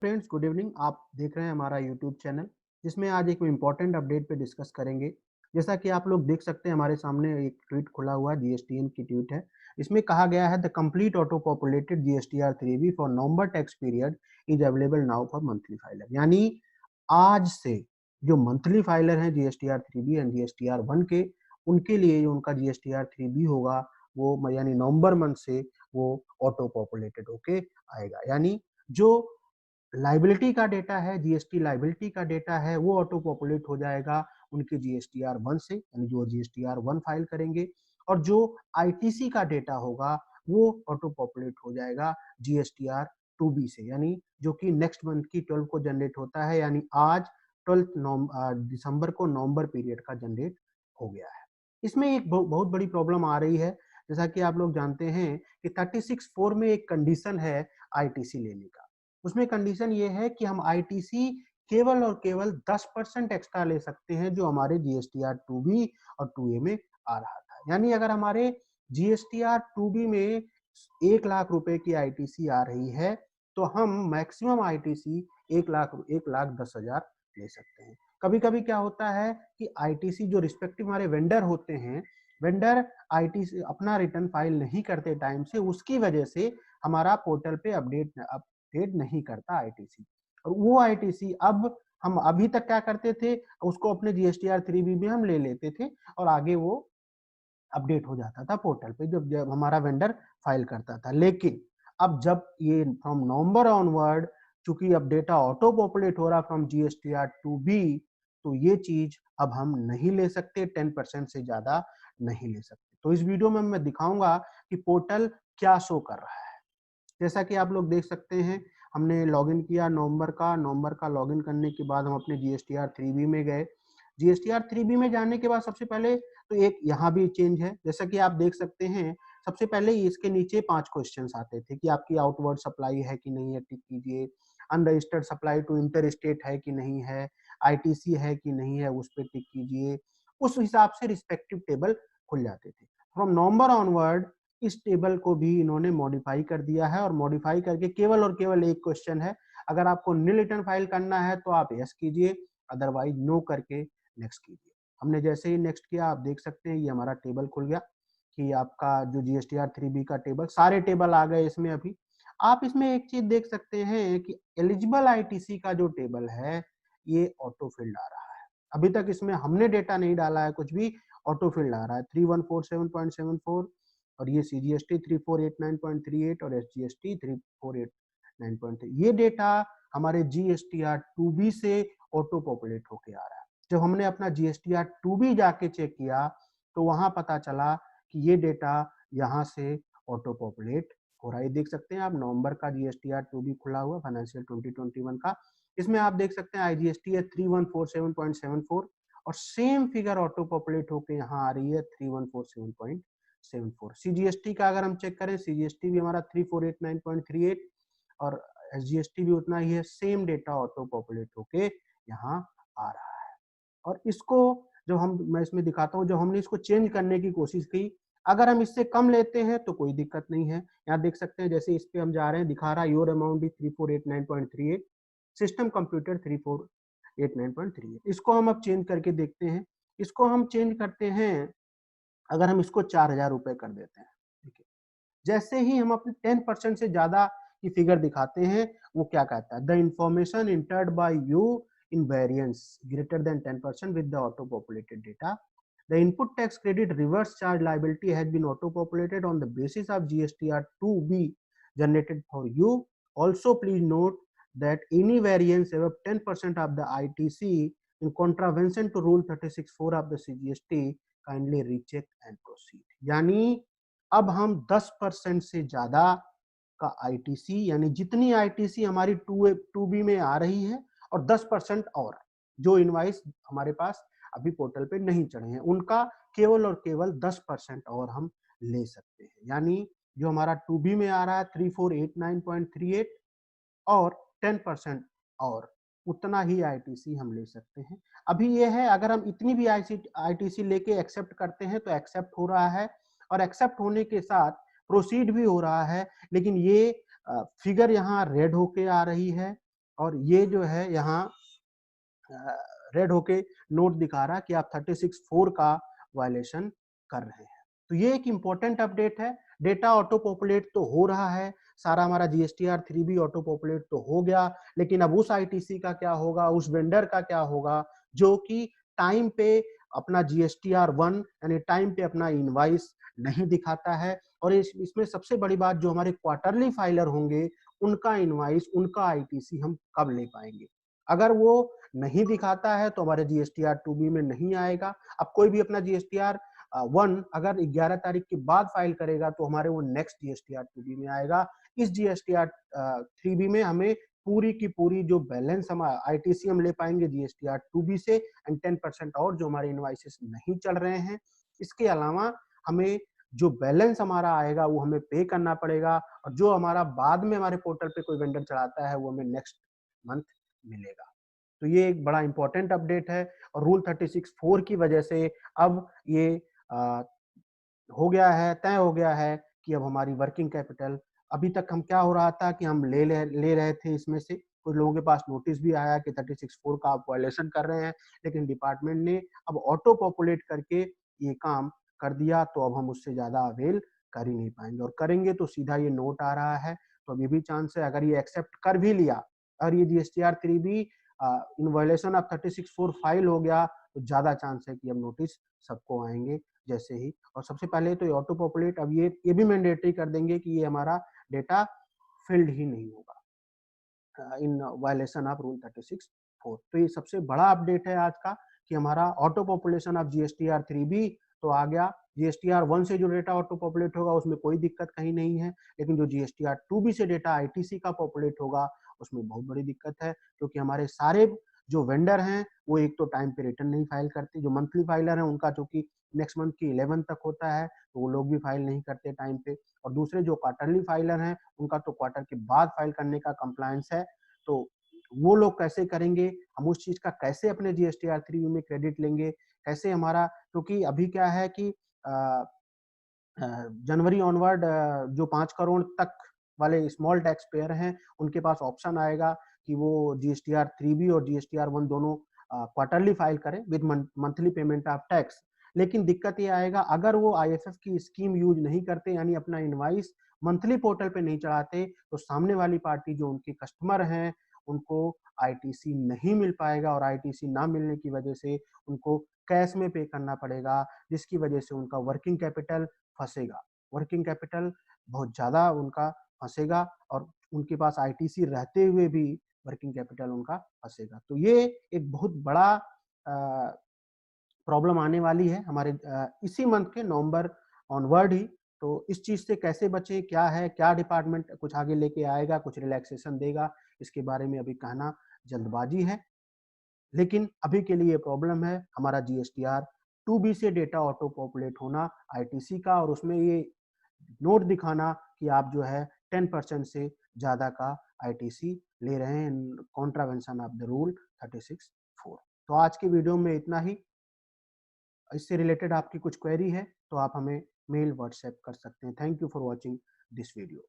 Friends good evening. आप देख रहे हैं हमारा यूट्यूब चैनल जिसमें आज एक इम्पॉर्टेंट अपडेट पे डिस्कस करेंगे। जैसा कि आप लोग देख सकते हैं हमारे सामने एक ट्वीट खुला हुआ है, जीएसटीएन की ट्वीट है। इसमें कहा गया है the complete auto populated GSTR 3B for November tax period is available now for monthly filer. यानी आज से जो मंथली फाइलर हैं जीएसटीआर 3B एंड जीएसटीआर 1 के, उनके लिए जो उनका जीएसटीआर 3B होगा वो यानी नवंबर मंथ से वो ऑटो पॉपुलेटेड होके आएगा। यानी जो लाइबिलिटी का डेटा है, जीएसटी लाइबिलिटी का डेटा है, वो ऑटो पॉपुलेट हो जाएगा उनके जीएसटीआर 1 से, यानी जो जीएसटीआर 1 फाइल करेंगे। और जो आईटीसी का डेटा होगा वो ऑटो पॉपुलेट हो जाएगा जीएसटीआर 2B से, यानी जो कि नेक्स्ट मंथ की 12 को जनरेट होता है। यानी आज 12 दिसंबर को नवंबर पीरियड का जनरेट हो गया है। इसमें एक बहुत बड़ी प्रॉब्लम आ रही है। जैसा कि आप लोग जानते हैं कि 36(4) में एक कंडीशन है आईटीसी लेने का। उसमें कंडीशन ये है कि हम आईटीसी केवल और केवल 10% एक्स्ट्रा ले सकते हैं जो हमारे जीएसटीआर 2B और 2A में आ रहा था। यानी अगर हमारे जीएसटीआर 2B में 1 लाख रुपए की आईटीसी आ रही है तो हम मैक्सिमम आईटीसी 1,10,000 ले सकते हैं। कभी कभी क्या होता है कि आईटीसी जो रिस्पेक्टिव हमारे वेंडर होते हैं, वेंडर आईटीसी अपना रिटर्न फाइल नहीं करते टाइम से, उसकी वजह से हमारा पोर्टल पे अपडेट नहीं करता आईटीसी। और वो आईटीसी अब हम अभी तक क्या करते थे, उसको अपने जीएसटीआर 3B में हम ले लेते थे और आगे वो अपडेट हो जाता था पोर्टल पे जब हमारा वेंडर फाइल करता था। लेकिन अब जब ये फ्रॉम नवंबर ऑनवर्ड, चूंकि अब डेटा ऑटो पॉपुलेट हो रहा फ्रॉम जीएसटीआर 2B, तो ये चीज अब हम नहीं ले सकते, 10% से ज्यादा नहीं ले सकते। तो इस वीडियो में मैं दिखाऊंगा कि पोर्टल क्या शो कर रहा है। जैसा कि आप लोग देख सकते हैं, हमने लॉगिन किया नवंबर का लॉगिन करने के बाद हम अपने जीएसटीआर 3B में गए। जीएसटीआर 3B में जाने के बाद सबसे पहले तो एक यहाँ भी चेंज है। जैसा कि आप देख सकते हैं, सबसे पहले इसके नीचे 5 क्वेश्चंस आते थे कि आपकी आउटवर्ड सप्लाई है कि नहीं है, टिक कीजिए। Unregistered supply to inter state है कि नहीं है, आईटीसी है कि नहीं है, उस पर टिक कीजिए। उस हिसाब से रिस्पेक्टिव टेबल खुल जाते थे। फ्रॉम नवंबर ऑनवर्ड इस टेबल को भी इन्होंने मॉडिफाई कर दिया है और मॉडिफाई करके केवल और केवल एक क्वेश्चन है, अगर आपको नील रिटर्न फाइल करना है तो आप यस कीजिए, अदरवाइज नो करके नेक्स्ट कीजिए। हमने जैसे ही नेक्स्ट किया, आप देख सकते हैं ये हमारा टेबल खुल गया कि आपका जो जीएसटीआर 3B का टेबल, सारे टेबल आ गए इसमें। अभी आप इसमें एक चीज देख सकते हैं कि एलिजिबल आईटीसी का जो टेबल है ये ऑटो फिल्ड आ रहा है। अभी तक इसमें हमने डेटा नहीं डाला है कुछ भी, ऑटो फिल्ड आ रहा है 3147.74, और ये सीजीएसटी 3489.38 और एसजीएसटी 3489.3। ये डेटा हमारे जीएसटीआर 2B से ऑटो पॉपुलेट होके आ रहा है। जब हमने अपना जीएसटीआर 2B जाके चेक किया तो वहां पता चला कि ये डेटा यहाँ से ऑटो पॉपुलेट हो रहा है। देख सकते हैं आप, नवंबर का जीएसटीआर 2B खुला हुआ फाइनेंशियल 2021 का। इसमें आप देख सकते हैं आईजीएसटी है 3147.74 और सेम फिगर ऑटो पॉपुलेट होके यहाँ आ रही है 3147.74। सीजीएसटी का अगर हम चेक करें, सीजीएसटी भी हमारा 3489.38 और एसजीएसटी भी उतना ही है, सेम डेटा ऑटो पॉपुलेट होके यहाँ आ रहा है। और इसको जब मैं इसमें दिखाता हूँ, जब हमने इसको चेंज करने की कोशिश की, अगर हम इससे कम लेते हैं तो कोई दिक्कत नहीं है। यहाँ देख सकते हैं, जैसे इस पे हम जा रहे हैं, दिखा रहा है your amount is 3489.38, system computer 3489.38। इसको हम अब चेंज करके देखते हैं। इसको हम चेंज करते हैं, अगर हम इसको 4,000 रुपए कर देते हैं, ठीक है, जैसे ही हम अपने 10% से ज्यादा की फिगर दिखाते हैं, वो क्या कहता है, the information entered by you in variance greater than 10% with the auto populated data, the input tax credit reverse charge liability has been auto populated on the basis of GSTR 2B generated for you. Also please note that any variance above 10% of the ITC in contravention to rule 36(4) of the CGST kindly recheck and proceed। यानी अब हम 10% से ज्यादा का ITC, यानी जितनी ITC हमारी 2B में आ रही है और 10% और जो इनवाइस हमारे पास अभी पोर्टल पे नहीं चढ़े हैं, उनका केवल और केवल 10% और हम ले सकते हैं। यानी जो हमारा 2B में आ रहा है 3489.38 और 10% और उतना ही आईटीसी हम ले सकते हैं। अभी ये है, अगर हम इतनी भी आईटीसी लेके एक्सेप्ट करते हैं तो एक्सेप्ट हो रहा है, और एक्सेप्ट होने के साथ प्रोसीड भी हो रहा है, लेकिन ये फिगर यहाँ रेड होके आ रही है और ये जो है यहाँ रेड होके नोट दिखा रहा है कि आप 36(4) का वायलेशन कर रहे हैं। तो ये एक इंपॉर्टेंट अपडेट है। डेटा ऑटो पॉपुलेट तो हो रहा है, सारा हमारा जीएसटीआर 3 भी ऑटो पॉपुलेट तो हो गया, लेकिन अब उस आईटीसी का क्या होगा, उस वेंडर का क्या होगा जो कि टाइम पे अपना जीएसटीआर 1 यानी टाइम पे अपना इनवाइस नहीं दिखाता है। और इसमें सबसे बड़ी बात, जो हमारे क्वार्टरली फाइलर होंगे उनका इनवाइस, उनका आईटीसी हम कब ले पाएंगे। अगर वो नहीं दिखाता है तो हमारे जीएसटीआर 2B में नहीं आएगा। अब कोई भी अपना जीएसटीआर 1 अगर 11 तारीख के बाद फाइल करेगा तो हमारे वो नेक्स्ट जीएसटीआर 2B में आएगा। इस जीएसटीआर 3B में हमें पूरी की पूरी जो बैलेंस हम आईटीसी हम ले पाएंगे जीएसटीआर 2B से, एंड 10% और जो हमारे इनवाइसेस नहीं चल रहे हैं। इसके अलावा हमें जो बैलेंस हमारा आएगा वो हमें पे करना पड़ेगा, और जो हमारा बाद में हमारे पोर्टल पे कोई वेंडर चढ़ाता है वो हमें नेक्स्ट मंथ मिलेगा। तो ये एक बड़ा इंपॉर्टेंट अपडेट है, और रूल 36(4) की वजह से अब ये हो गया है, तय हो गया है कि अब हमारी वर्किंग कैपिटल, अभी तक हम क्या हो रहा था कि हम ले रहे थे, इसमें से कुछ लोगों के पास नोटिस भी आया कि 36(4) का आप वायलेशन कर रहे हैं, लेकिन डिपार्टमेंट ने अब ऑटो पॉपुलेट करके ये काम कर दिया, तो अब हम उससे ज्यादा अवेल कर ही नहीं पाएंगे, और करेंगे तो सीधा ये नोट आ रहा है। तो अब ये भी चांस है, अगर ये एक्सेप्ट कर भी लिया और ये जीएसटीआर 3 भी इन वायलेशन ऑफ 36(4) फाइल हो गया, तो ज्यादा चांस है कि अब नोटिस सबको आएंगे जैसे ही। और सबसे पहले तो ये ऑटो पॉपुलेट अब ये भी मैंडेटरी कर देंगे कि ये हमारा डेटा फिल्ड ही नहीं होगा इन वायलेशन ऑफ रूल 36(4). तो ये सबसे बड़ा अपडेट है आज का कि हमारा auto population of GSTR 3B तो आ गया। जीएसटीआर 1 से जो डेटा ऑटो पॉपुलेट होगा उसमें कोई दिक्कत कहीं नहीं है, लेकिन जो जीएसटीआर 2B से डेटा आईटीसी का पॉपुलेट होगा उसमें बहुत बड़ी दिक्कत है, क्योंकि हमारे सारे जो वेंडर हैं वो एक तो टाइम पे रिटर्न नहीं फाइल करते। जो मंथली फाइलर हैं उनका चूंकि नेक्स्ट मंथ की 11 तक होता है तो वो लोग भी फाइल नहीं करते टाइम पे, और दूसरे जो क्वार्टरली फाइलर हैं उनका तो क्वार्टर के बाद फाइल करने का कंप्लायंस है। तो वो लोग कैसे करेंगे, हम उस चीज का कैसे अपने जीएसटीआर 3 में क्रेडिट लेंगे, कैसे हमारा, क्योंकि अभी क्या है कि जनवरी ऑनवर्ड जो 5 करोड़ तक वाले स्मॉल टैक्स पेयर हैं उनके पास ऑप्शन आएगा कि वो जीएसटीआर 3B और जीएसटीआर 1 दोनों क्वार्टरली फाइल करें with monthly payment of tax. लेकिन दिक्कत ये आएगा अगर वो आईएफएफ की स्कीम यूज नहीं करते, यानी अपना इनवाइस मंथली पोर्टल पे नहीं चढ़ाते, तो सामने वाली पार्टी जो उनके कस्टमर हैं उनको आईटीसी नहीं मिल पाएगा, और आईटीसी ना मिलने की वजह से उनको कैश में पे करना पड़ेगा, जिसकी वजह से उनका वर्किंग कैपिटल फंसेगा। वर्किंग कैपिटल बहुत ज़्यादा उनका फंसेगा, और उनके पास आईटीसी रहते हुए भी वर्किंग कैपिटल उनका फंसेगा। तो ये एक बहुत बड़ा प्रॉब्लम आने वाली है हमारे इसी मंथ के नवंबर ऑनवर्ड ही। तो इस चीज से कैसे बचे, क्या है, क्या डिपार्टमेंट कुछ आगे लेके आएगा, कुछ रिलैक्सेशन देगा, इसके बारे में अभी कहना जल्दबाजी है। लेकिन अभी के लिए प्रॉब्लम है हमारा जीएसटीआर 2B से डेटा ऑटो पॉपुलेट होना आईटीसी का, और उसमें ये नोट दिखाना कि आप जो है 10% से ज्यादा का आईटीसी ले रहे हैं, कॉन्ट्रावेंशन ऑफ द रूल 36(4). तो आज की वीडियो में इतना ही। इससे रिलेटेड आपकी कुछ क्वेरी है तो आप हमें मेल व्हाट्सएप कर सकते हैं। Thank you for watching this video.